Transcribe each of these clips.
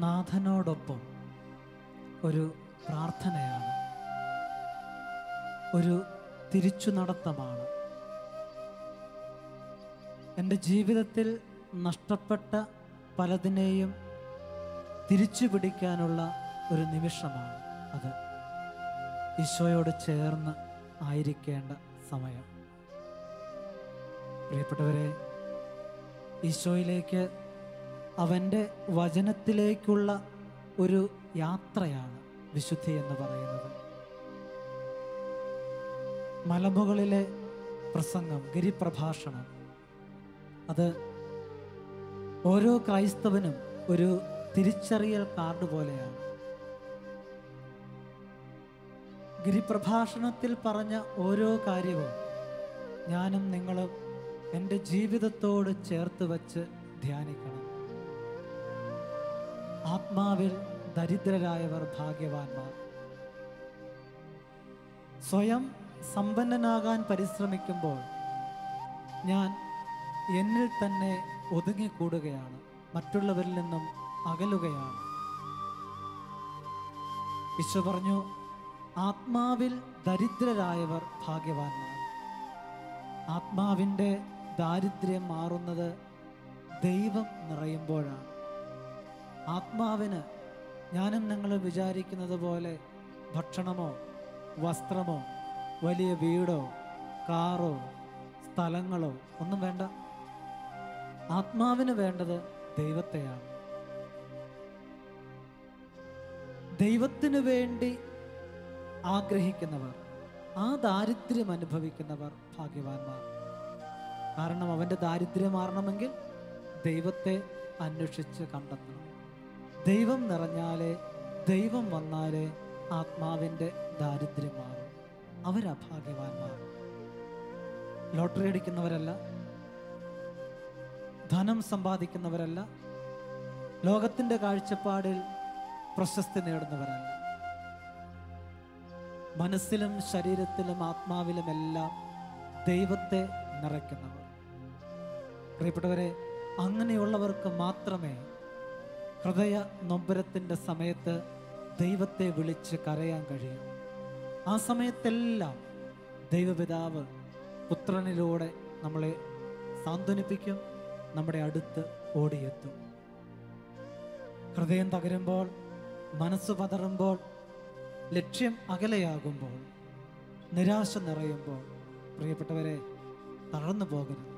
നാഥനോടൊപ്പം ഒരു പ്രാർത്ഥനയാണ്, ഒരു തിരിച്ചു നടത്തമാണ്. എൻ്റെ ജീവിതത്തിൽ നഷ്ടപ്പെട്ട പലതിനെയും തിരിച്ചു പിടിക്കാനുള്ള ഒരു നിമിഷമാണ് അത്. ഈശോയോട് ചേർന്ന് ആയിരിക്കേണ്ട സമയം. പ്രിയപ്പെട്ടവരെ, ഈശോയിലേക്ക്, അവൻ്റെ വചനത്തിലേക്കുള്ള ഒരു യാത്രയാണ് വിശുദ്ധി എന്ന് പറയുന്നത്. മലമുകളിലെ പ്രസംഗം, ഗിരിപ്രഭാഷണം, അത് ഓരോ ക്രൈസ്തവനും ഒരു തിരിച്ചറിയൽ കാർഡ് പോലെയാണ്. ഗിരിപ്രഭാഷണത്തിൽ പറഞ്ഞ ഓരോ കാര്യവും ഞാനും നിങ്ങളും എൻ്റെ ജീവിതത്തോട് ചേർത്ത് വച്ച് ധ്യാനിക്കണം. ആത്മാവിൽ ദരിദ്രരായവർ ഭാഗ്യവാന്മാർ. സ്വയം സമ്പന്നനാകാൻ പരിശ്രമിക്കുമ്പോൾ ഞാൻ എന്നിൽ തന്നെ ഒതുങ്ങിക്കൂടുകയാണ്, മറ്റുള്ളവരിൽ നിന്നും അകലുകയാണ്. ഈശോ പറഞ്ഞു, ആത്മാവിൽ ദരിദ്രരായവർ ഭാഗ്യവാന്മാർ. ആത്മാവിൻ്റെ ദാരിദ്ര്യം മാറുന്നത് ദൈവം നിറയുമ്പോഴാണ്. ആത്മാവിന് ഞാനും നിങ്ങൾ വിചാരിക്കുന്നത് പോലെ ഭക്ഷണമോ വസ്ത്രമോ വലിയ വീടോ കാറോ സ്ഥലങ്ങളോ ഒന്നും വേണ്ട. ആത്മാവിന് വേണ്ടത് ദൈവത്തെയാണ്. ദൈവത്തിനു വേണ്ടി ആഗ്രഹിക്കുന്നവർ, ആ ദാരിദ്ര്യം അനുഭവിക്കുന്നവർ ഭാഗ്യവാന്മാർ. കാരണം അവൻ്റെ ദാരിദ്ര്യം മാറണമെങ്കിൽ ദൈവത്തെ അന്വേഷിച്ച് കണ്ടെത്തണം. ദൈവം നിറഞ്ഞാലേ, ദൈവം വന്നാലേ ആത്മാവിൻ്റെ ദാരിദ്ര്യം മാറും. അവരാ ഭാഗ്യവാന്മാർ. ലോട്ടറി അടിക്കുന്നവരല്ല, ധനം സമ്പാദിക്കുന്നവരല്ല, ലോകത്തിൻ്റെ കാഴ്ചപ്പാടിൽ പ്രശസ്തി നേടുന്നവരല്ല. മനസ്സിലും ശരീരത്തിലും ആത്മാവിലുമെല്ലാം ദൈവത്തെ നിറയ്ക്കുന്നവർ. പ്രിയപ്പെട്ടവരെ, അങ്ങനെയുള്ളവർക്ക് മാത്രമേ ഹൃദയ നൊമ്പരത്തിൻ്റെ സമയത്ത് ദൈവത്തെ വിളിച്ച് കരയാൻ കഴിയും. ആ സമയത്തെല്ലാം ദൈവപിതാവ് പുത്രനിലൂടെ നമ്മളെ സാന്ത്വനിപ്പിക്കും, നമ്മുടെ അടുത്ത് ഓടിയെത്തും. ഹൃദയം തകരുമ്പോൾ, മനസ്സ് പതറുമ്പോൾ, ലക്ഷ്യം അകലെയാകുമ്പോൾ, നിരാശ നിറയുമ്പോൾ, പ്രിയപ്പെട്ടവരെ, തളർന്നു പോകരുത്.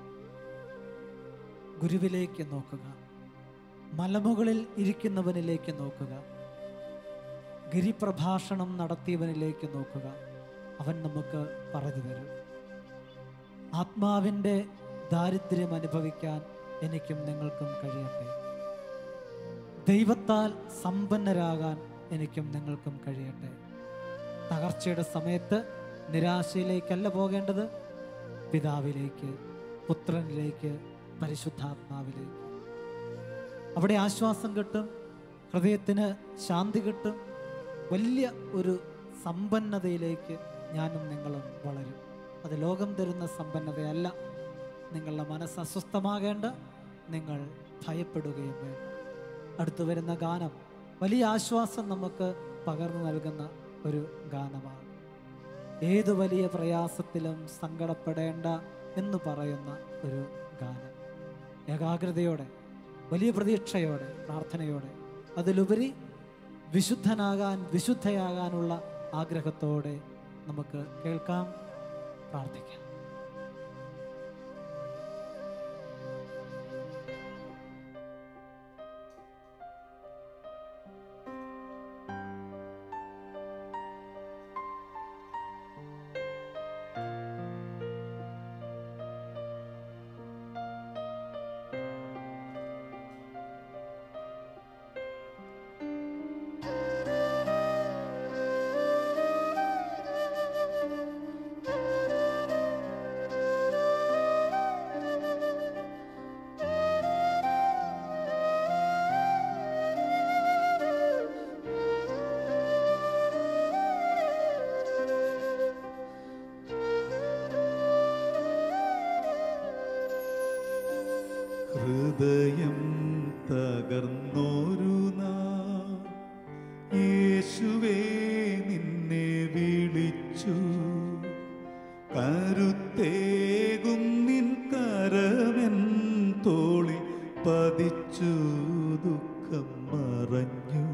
ഗുരുവിലേക്ക് നോക്കുക, മലമുകളിൽ ഇരിക്കുന്നവനിലേക്ക് നോക്കുക, ഗിരിപ്രഭാഷണം നടത്തിയവനിലേക്ക് നോക്കുക. അവൻ നമുക്ക് പറഞ്ഞു തരും. ആത്മാവിൻ്റെ ദാരിദ്ര്യം അനുഭവിക്കാൻ എനിക്കും നിങ്ങൾക്കും കഴിയട്ടെ. ദൈവത്താൽ സമ്പന്നരാകാൻ എനിക്കും നിങ്ങൾക്കും കഴിയട്ടെ. തകർച്ചയുടെ സമയത്ത് നിരാശയിലേക്കല്ല പോകേണ്ടത്, പിതാവിലേക്ക്, പുത്രനിലേക്ക്, പരിശുദ്ധാത്മാവിലേക്ക്. അവിടെ ആശ്വാസം കിട്ടും, ഹൃദയത്തിന് ശാന്തി കിട്ടും, വലിയ ഒരു സമ്പന്നതയിലേക്ക് ഞാനും നിങ്ങളും വളരും. അത് ലോകം തരുന്ന സമ്പന്നതയല്ല. നിങ്ങളുടെ മനസ്സ് അസ്വസ്ഥമാകേണ്ട, നിങ്ങൾ ഭയപ്പെടുകയും വേണ്ട. അടുത്തു വരുന്ന ഗാനം വലിയ ആശ്വാസം നമുക്ക് പകർന്നു നൽകുന്ന ഒരു ഗാനമാണ്. ഏതു വലിയ പ്രയാസത്തിലും സങ്കടപ്പെടേണ്ട എന്ന് പറയുന്ന ഒരു ഗാനം. ഏകാഗ്രതയോടെ, വലിയ പ്രതീക്ഷയോടെ, പ്രാർത്ഥനയോടെ, അതിലുപരി വിശുദ്ധനാകാൻ, വിശുദ്ധയാകാനുള്ള ആഗ്രഹത്തോടെ നമുക്ക് കേൾക്കാം, പ്രാർത്ഥിക്കാം. ഹൃദയം തകർന്നോരു നാൾ യേശുവേ നിന്നെ വിളിച്ചു, കരുത്തേകും നിൻ കരമെൻ തോളിൽ പതിച്ചു. ദുഃഖം മറഞ്ഞു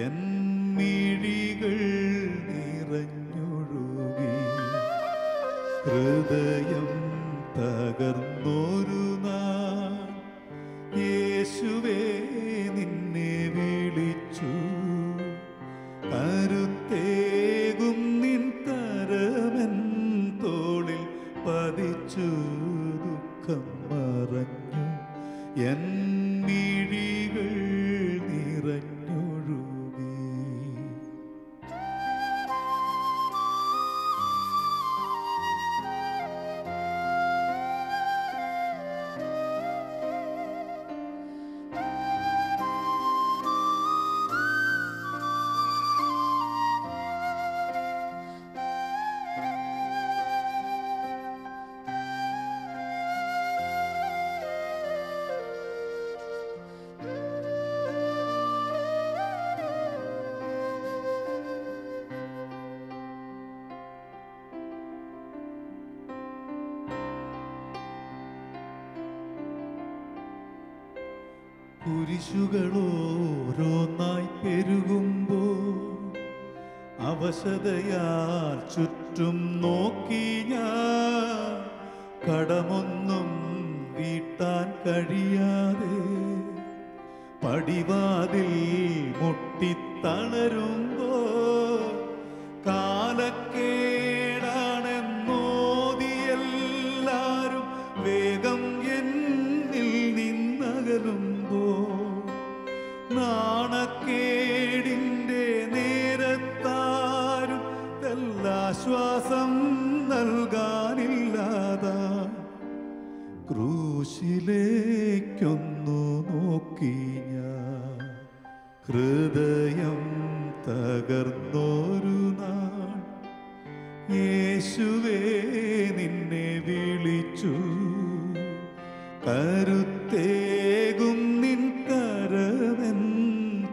എൻ മിഴികൾ നിറഞ്ഞൊഴുകി, ഹൃദയം തകർന്നൊരു നാൾ യേശുവേ നിന്നെ വിളിച്ചു, കരുത്തേകും നിൻ കരമെൻ തോളിൽ പതിച്ചു. ദുഃഖം മറഞ്ഞു എൻ മിഴികൾ നിറഞ്ഞൊഴുകി. കുരിശുകളോരോന്നായി പെരുകുമ്പോൾ അവശതയാൽ ചുറ്റും നോക്കി ഞാൻ, കടമൊന്നും വീട്ടാൻ കഴിയാതെ പടിവാതിൽ മുട്ടിത്തളരുമ്പോൾ, കാലക്കേടാണെന്നോതിയെല്ലാരും വേഗം എന്നിൽ നിന്നകലുമ്പോൾ, നാണക്കേടിൻ്റെ നേരത്താരും തെല്ലാശ്വാസം നൽകാനില്ലാതാ, ക്രൂശിലേക്കൊന്നു നോക്കി ഞാൻ, ഹൃദയം തകർന്നൊരു നാൾ യേശുവേ നിന്നെ വിളിച്ചു, കരുത്തേകും നിൻ കരമെൻ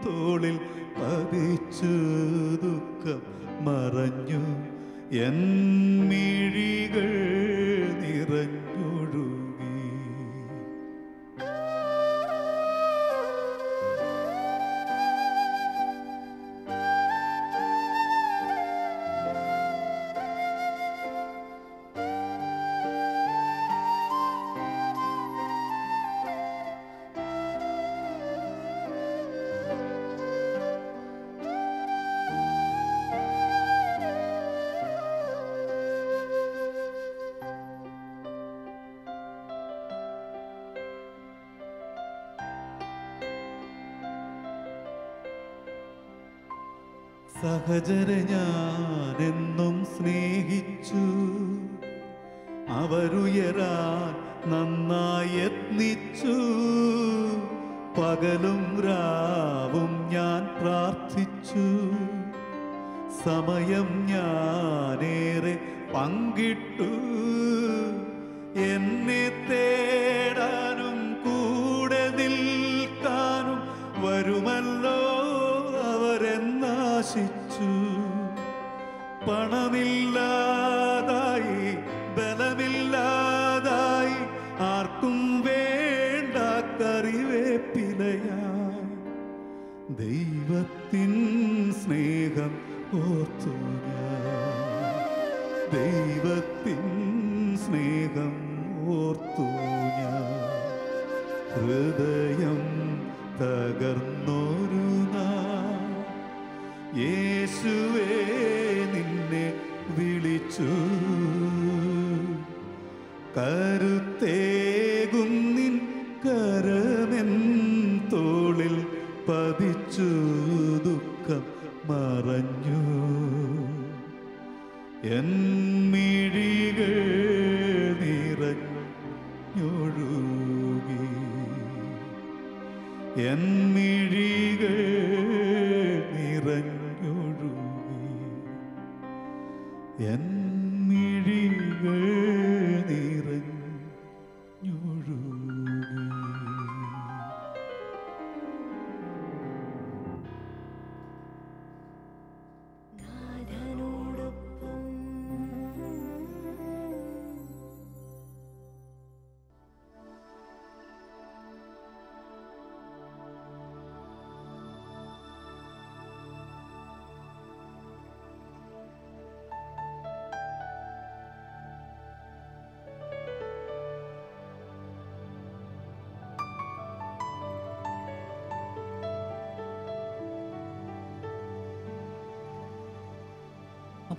തോളിൽ പതിച്ചു. ദുഃഖം മറഞ്ഞു എൻ മിഴികൾ നിറഞ്ഞൊഴുകി. സഹചര ഞാനെന്നും സ്നേഹിച്ചു, അവരുയരാൻ നന്നായി യത്നിച്ചു, പകലും രാവും ഞാൻ പ്രാർത്ഥിച്ചു, സമയം ഞാനേറെ പങ്കിട്ടു, എന്നെ തേടാനും കൂടെ നിൽക്കാനും വരുമല്ലോ അവരെന്നാശിച്ചു. പണമില്ലാതായി ബലമില്ലാതായി ആർക്കും വേണ്ട കറിവേപ്പിലയായി, ദൈവത്തിൻ സ്നേഹം ഓർത്തു ഞാൻ, ദൈവത്തിൻ സ്നേഹം ഓർത്തു ഞാൻ, ഹൃദയം തകർന്നൊരു നാൾ യേശുവേ നിന്നെ വിളിച്ചു, കരുത്തേകും നിൻ കരമെൻ തോളിൽ പതിച്ചു. ദുഃഖം മറഞ്ഞു എൻ മിഴികൾ നിറഞ്ഞൊഴുകി, എൻ മിഴികൾ നിറഞ്ഞൊഴുകി, എൻ മിഴികൾ നിറഞ്ഞൊഴുകി.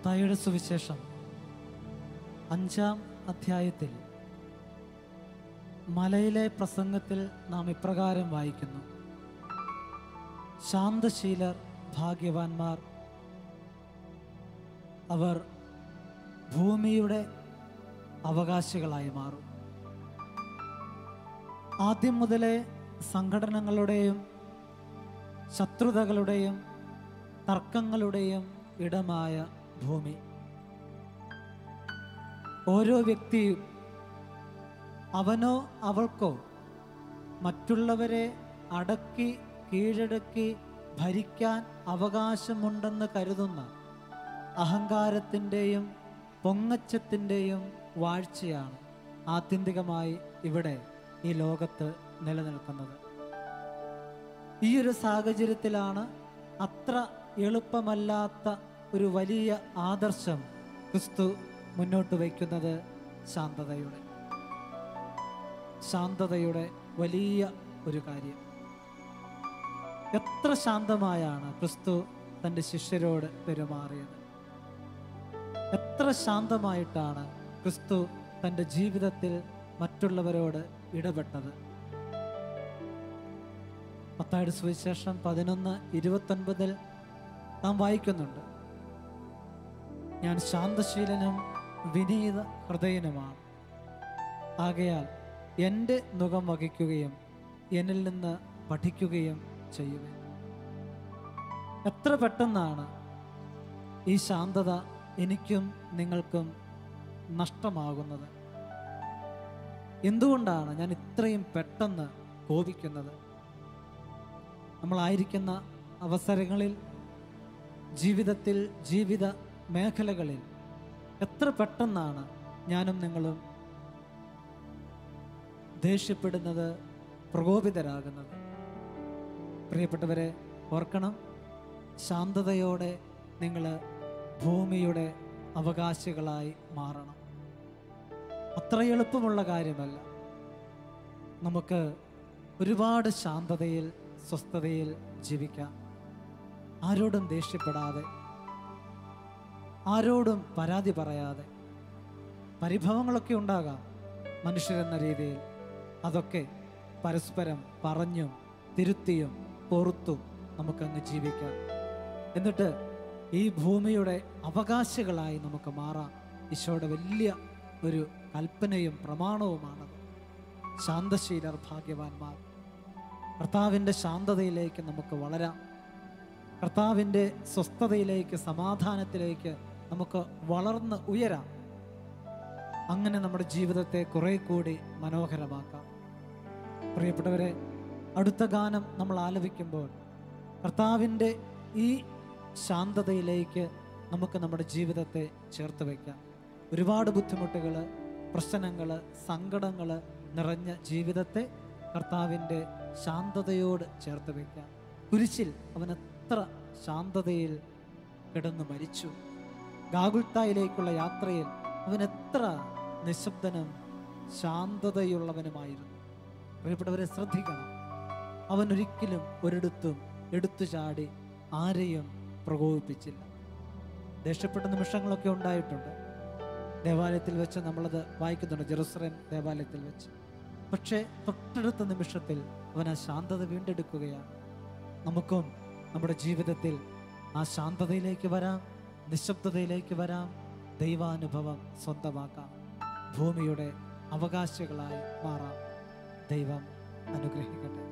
മത്തായിയുടെ സുവിശേഷം 5-ാം അധ്യായത്തിൽ മലയിലെ പ്രസംഗത്തിൽ നാം ഇപ്രകാരം വായിക്കുന്നു: ശാന്തശീലർ ഭാഗ്യവാന്മാർ, അവർ ഭൂമിയുടെ അവകാശികളായി മാറും. ആദ്യം മുതലേ സംഘടനകളുടെയും ശത്രുതകളുടെയും തർക്കങ്ങളുടെയും ഇടമായ ഭൂമി, ഓരോ വ്യക്തിയും അവനോ അവൾക്കോ മറ്റുള്ളവരെ അടക്കി കീഴടക്കി ഭരിക്കാൻ അവകാശമുണ്ടെന്ന് കരുതുന്ന അഹങ്കാരത്തിൻ്റെയും പൊങ്ങച്ചത്തിൻ്റെയും വാഴ്ചയാണ് ആത്യന്തികമായി ഇവിടെ ഈ ലോകത്ത് നിലനിൽക്കുന്നത്. ഈ ഒരു സാഹചര്യത്തിലാണ് അത്ര എളുപ്പമല്ലാത്ത ഒരു വലിയ ആദർശം ക്രിസ്തു മുന്നോട്ട് വയ്ക്കുന്നത്. ശാന്തതയുടെ വലിയ ഒരു കാര്യം. എത്ര ശാന്തമായാണ് ക്രിസ്തു തൻ്റെ ശിഷ്യരോട് പെരുമാറിയത്! എത്ര ശാന്തമായിട്ടാണ് ക്രിസ്തു തൻ്റെ ജീവിതത്തിൽ മറ്റുള്ളവരോട് ഇടപെട്ടത്! മത്തായിയുടെ സുവിശേഷം 11:29 നാം വായിക്കുന്നുണ്ട്: ഞാൻ ശാന്തശീലനും വിനീത ഹൃദയനുമാണ്, ആകയാൽ എൻ്റെ നുകം വഹിക്കുകയും എന്നിൽ നിന്ന് പഠിക്കുകയും ചെയ്യുവേ. എത്ര പെട്ടെന്നാണ് ഈ ശാന്തത എനിക്കും നിങ്ങൾക്കും നഷ്ടമാകുന്നത്! എന്തുകൊണ്ടാണ് ഞാൻ ഇത്രയും പെട്ടെന്ന് കോപിക്കുന്നത്? നമ്മളായിരിക്കുന്ന അവസരങ്ങളിൽ, ജീവിതത്തിൽ, ജീവിത മേഖലകളിൽ എത്ര പെട്ടെന്നാണ് ഞാനും നിങ്ങളും ദേഷ്യപ്പെടുന്നത്, പ്രകോപിതരാകുന്നത്? പ്രിയപ്പെട്ടവരെ, ഓർക്കണം, ശാന്തതയോടെ നിങ്ങൾ ഭൂമിയുടെ അവകാശികളായി മാറണം. അത്ര എളുപ്പമുള്ള കാര്യമല്ല. നമുക്ക് ഒരുപാട് ശാന്തതയിൽ, സ്വസ്ഥതയിൽ ജീവിക്കാം. ആരോടും ദേഷ്യപ്പെടാതെ, ആരോടും പരാതി പറയാതെ. പരിഭവങ്ങളൊക്കെ ഉണ്ടാകാം മനുഷ്യരെന്ന രീതിയിൽ. അതൊക്കെ പരസ്പരം പറഞ്ഞും തിരുത്തിയും പൊറുത്തും നമുക്കങ്ങ് ജീവിക്കാം. എന്നിട്ട് ഈ ഭൂമിയുടെ അവകാശികളായി നമുക്ക് മാറാം. ഈശോയുടെ വലിയ ഒരു കൽപ്പനയും പ്രമാണവുമാണത്. ശാന്തശീലർ ഭാഗ്യവാന്മാർ. കർത്താവിൻ്റെ ശാന്തതയിലേക്ക് നമുക്ക് വളരാം. കർത്താവിൻ്റെ സ്വസ്ഥതയിലേക്ക്, സമാധാനത്തിലേക്ക് നമുക്ക് വളർന്ന് ഉയരാം. അങ്ങനെ നമ്മുടെ ജീവിതത്തെ കുറെ കൂടി മനോഹരമാക്കാം. പ്രിയപ്പെട്ടവരെ, അടുത്ത ഗാനം നമ്മൾ ആലപിക്കുമ്പോൾ കർത്താവിൻ്റെ ഈ ശാന്തതയിലേക്ക് നമുക്ക് നമ്മുടെ ജീവിതത്തെ ചേർത്ത് വയ്ക്കാം. ഒരുപാട് ബുദ്ധിമുട്ടുകൾ, പ്രശ്നങ്ങൾ, സങ്കടങ്ങൾ നിറഞ്ഞ ജീവിതത്തെ കർത്താവിൻ്റെ ശാന്തതയോട് ചേർത്ത് വയ്ക്കാം. കുരിശിൽ അവൻ എത്ര ശാന്തതയിൽ കിടന്നു മരിച്ചു. ഗാഗുൽത്തായിലേക്കുള്ള യാത്രയിൽ അവൻ എത്ര നിശബ്ദനും ശാന്തതയുള്ളവനുമായിരുന്നു. പ്രിയപ്പെട്ടവരെ, ശ്രദ്ധിക്കണം, അവൻ ഒരിക്കലും ഒരിടത്തും എടുത്തു ചാടി ആരെയും പ്രകോപിപ്പിച്ചില്ല. ദേഷ്യപ്പെട്ട നിമിഷങ്ങളൊക്കെ ഉണ്ടായിട്ടുണ്ട്. ദേവാലയത്തിൽ വെച്ച് നമ്മളത് വായിക്കുന്നുണ്ട്, ജെറുസലേം ദേവാലയത്തിൽ വെച്ച്. പക്ഷേ തൊട്ടടുത്ത നിമിഷത്തിൽ അവൻ ആ ശാന്തത വീണ്ടെടുക്കുകയാണ്. നമുക്കും നമ്മുടെ ജീവിതത്തിൽ ആ ശാന്തതയിലേക്ക് വരാം, നിശബ്ദതയിലേക്ക് വരാം, ദൈവാനുഭവം സ്വന്തമാക്കാം, ഭൂമിയുടെ അവകാശികളായി മാറാം. ദൈവം അനുഗ്രഹിക്കട്ടെ.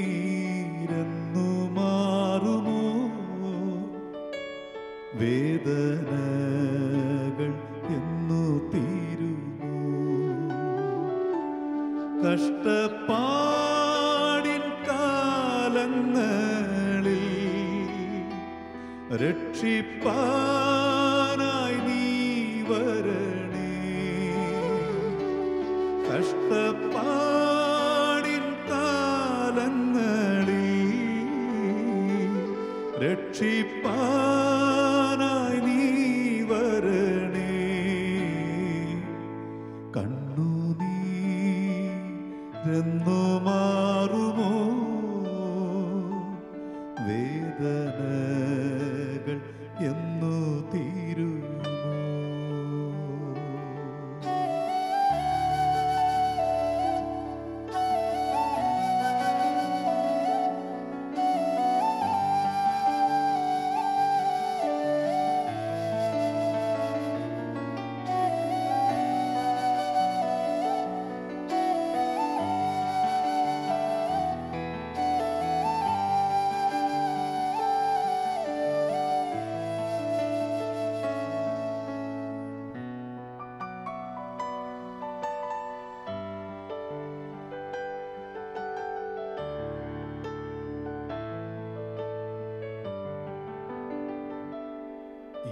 കണ്ണുനീരെന്നു മാറുമോ വേദനകൾ എന്നു തീരുമോ കഷ്ടപ്പാടിൻ കാലങ്ങളിൽ രക്ഷിപ്പാനായി നീ വരണേ കഷ്ടപ്പാടിൻ കാലങ്ങളിൽ രക്ഷിപ്പാനായി നീ വരണേ കണ്ണുനീരെന്നു മാറുമോ വേദനകൾ എന്നു തീരുമോ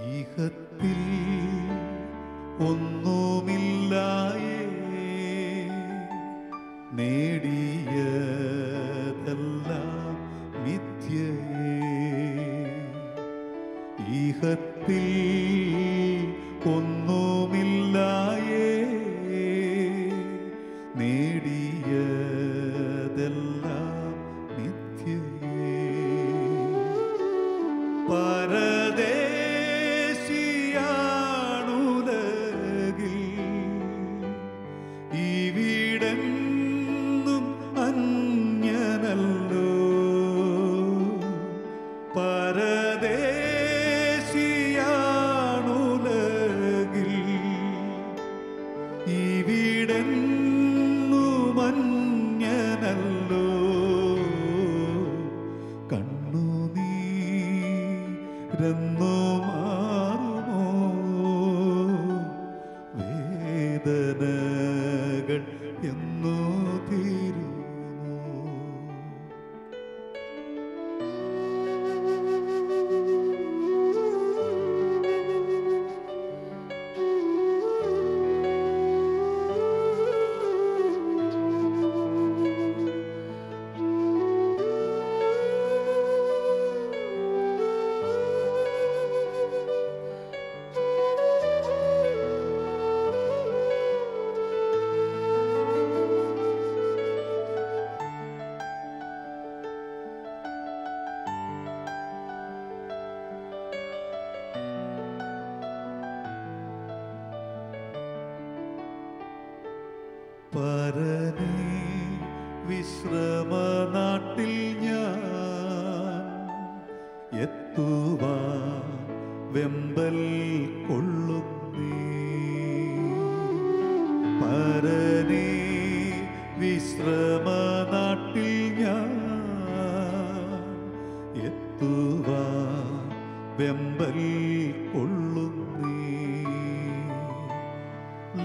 ഈഹത്തിൽ ഒന്നുമില്ലായേ നേടിയതെല്ലാം മിഥ്യയേ ഈഹത്തിൽ ഒന്നുമില്ലായേ നേടിയതെല്ലാം മിഥ്യയേ പരദേശിയാണുലകിൽ ഇവിടെന്നും അന്യനല്ലോ പരദേശിയാണുലകിൽ ഇവിടെന്നും അന്യനല്ലോ കണ്ണുനീരെന്നു മാറുമോ വേദനകൾ എന്നു തീരുമോ പരനേ വിശ്രമനാട്ടിൽ ഞാൻ എത്തുവാൻ വെമ്പൽ കൊള്ളുന്നേ പരനേ വിശ്രമനാട്ടിൽ ഞാൻ എത്തുവാൻ വെമ്പൽ കൊള്ളുന്നേ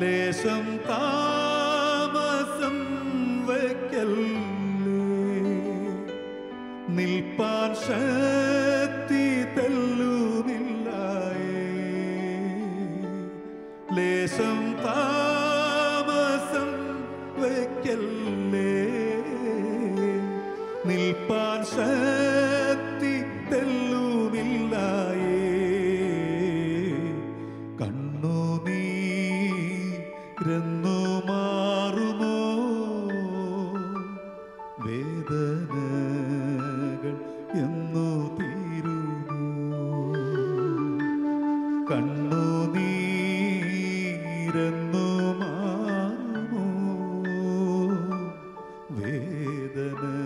ലേശം താമസം വയ്ക്കല്ലേ നിൽപ്പാൻ ശക്തി തെല്ലുമില്ലായേ ലേശം താമസം വയ്ക്കല്ലേ നിൽപ്പാൻ ശക്തി തെല്ലുമില്ലായേ കണ്ണുനീരെന്നു മാറുമോ വേദനകൾ എന്നു തീരുമോ കണ്ണുനീരെന്നു മാറുമോ വേദനകൾ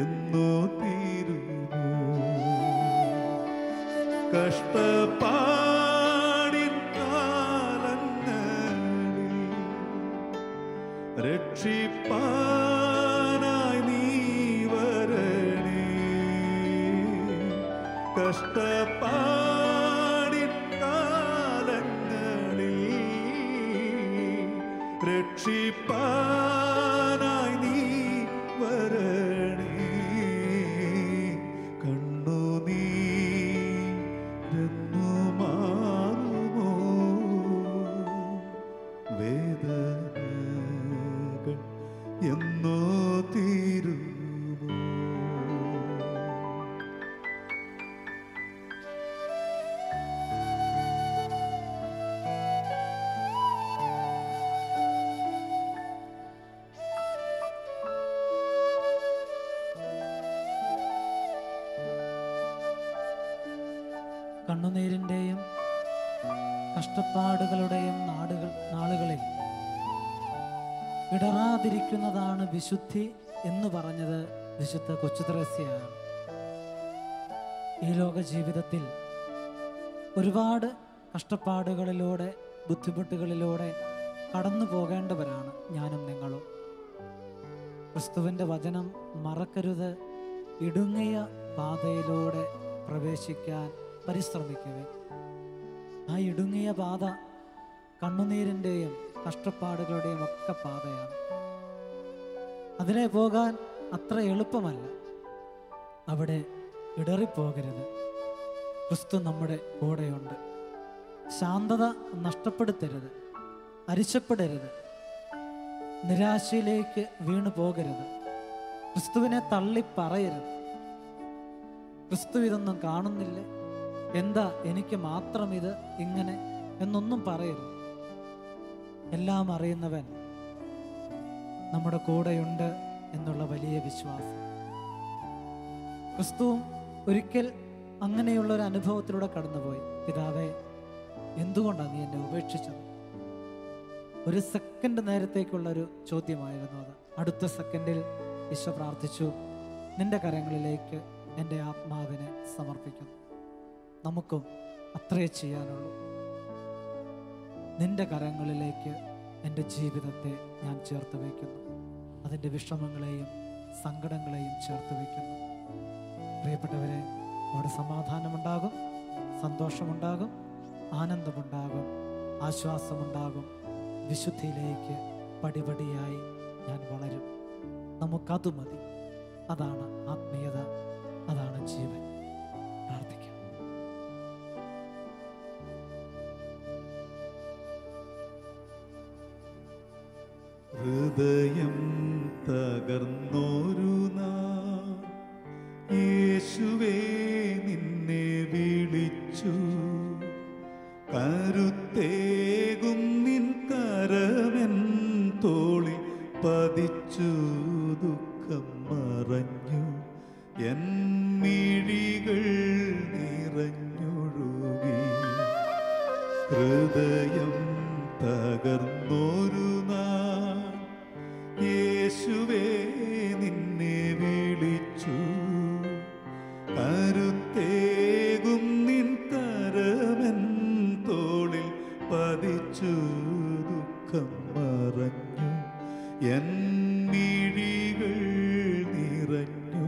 എന്നു തീരുമോ കഷ്ടപ്പാടിൻ കാലങ്ങളിൽ രക്ഷിപ്പാൻ നീ വരണേ. കഷ്ടപ്പാടിൻ കാലങ്ങളിൽ രക്ഷിപ്പാനായി നീ വരണേ. കണ്ണുനീരെന്നു മാറുമോ, വേദനകൾ എന്നോ തീരുമോ. കണ്ണുനീരിൻ്റെയും കഷ്ടപ്പാടുകളുടെയും നാളുകളിൽ ഇടറാതിരിക്കുന്നതാണ് വിശുദ്ധി എന്ന് പറഞ്ഞത് വിശുദ്ധ കൊച്ചുത്രേസ്യയാണ്. ഈ ലോക ജീവിതത്തിൽ ഒരുപാട് കഷ്ടപ്പാടുകളിലൂടെ ബുദ്ധിമുട്ടുകളിലൂടെ കടന്നു പോകേണ്ടവരാണ് ഞാനും നിങ്ങളും. ക്രിസ്തുവിൻ്റെ വചനം മറക്കരുത്. ഇടുങ്ങിയ പാതയിലൂടെ പ്രവേശിക്കാൻ പരിശ്രമിക്കുക. ആ ഇടുങ്ങിയ പാത കണ്ണുനീരിൻ്റെയും കഷ്ടപ്പാടുകളുടെയും ഒക്കെ പാതയാണ്. അതിനെ പോകാൻ അത്ര എളുപ്പമല്ല. അവിടെ ഇടറിപ്പോകരുത്. ക്രിസ്തു നമ്മുടെ കൂടെയുണ്ട്. ശാന്തത നഷ്ടപ്പെടുത്തരുത്, അരിശപ്പെടരുത്, നിരാശയിലേക്ക് വീണു പോകരുത്, ക്രിസ്തുവിനെ തള്ളിപ്പറയരുത്. ക്രിസ്തു ഇതൊന്നും കാണുന്നില്ല, എന്താ എനിക്ക് മാത്രം ഇത് ഇങ്ങനെ എന്നൊന്നും പറയരുത്. എല്ലാം അറിയുന്നവൻ നമ്മുടെ കൂടെയുണ്ട് എന്നുള്ള വലിയ വിശ്വാസം. ക്രിസ്തുവും ഒരിക്കൽ അങ്ങനെയുള്ളൊരു അനുഭവത്തിലൂടെ കടന്നുപോയി. പിതാവേ, എന്തുകൊണ്ടാണ് നീ എന്നെ ഉപേക്ഷിച്ചത്? ഒരു സെക്കൻഡ് നേരത്തേക്കുള്ളൊരു ചോദ്യമായിരുന്നു അത്. അടുത്ത സെക്കൻഡിൽ ഈശോ പ്രാർത്ഥിച്ചു, നിന്റെ കരങ്ങളിലേക്ക് എൻ്റെ ആത്മാവിനെ സമർപ്പിക്കുന്നു. നമുക്കും അത്രേ ചെയ്യാനുള്ളൂ. നിന്റെ കരങ്ങളിലേക്ക് എൻ്റെ ജീവിതത്തെ ഞാൻ ചേർത്ത് വയ്ക്കുന്നു. അതിൻ്റെ വിഷമങ്ങളെയും സങ്കടങ്ങളെയും ചേർത്ത് വയ്ക്കുന്നു. പ്രിയപ്പെട്ടവരെ, അവിടെ സമാധാനമുണ്ടാകും, സന്തോഷമുണ്ടാകും, ആനന്ദമുണ്ടാകും, ആശ്വാസമുണ്ടാകും. വിശുദ്ധിയിലേക്ക് പടിപടിയായി ഞാൻ വളരും. നമുക്കതു മതി. അതാണ് ആത്മീയത, അതാണ് ജീവൻ. പ്രാർത്ഥിക്കാം. ഹൃദയം തകർന്നോരു നാൾ യേശുവേ നിന്നെ വിളിച്ചു. കരുത്തേകും നിൻ കരമെൻ തോളിൽ പതിച്ചു. ദുഃഖം മറഞ്ഞു, എൻ മിഴികൾ നിറഞ്ഞൊഴുകി. ഹൃദയം തകർന്നോരു നാൾ യേശുവേ നിന്നെ വിളിച്ചു. കരുത്തേകും നിൻ കരമെൻ തോളിൽ പതിച്ചു. ദുഃഖം മറഞ്ഞു, എൻ മിഴികൾ നിറഞ്ഞു.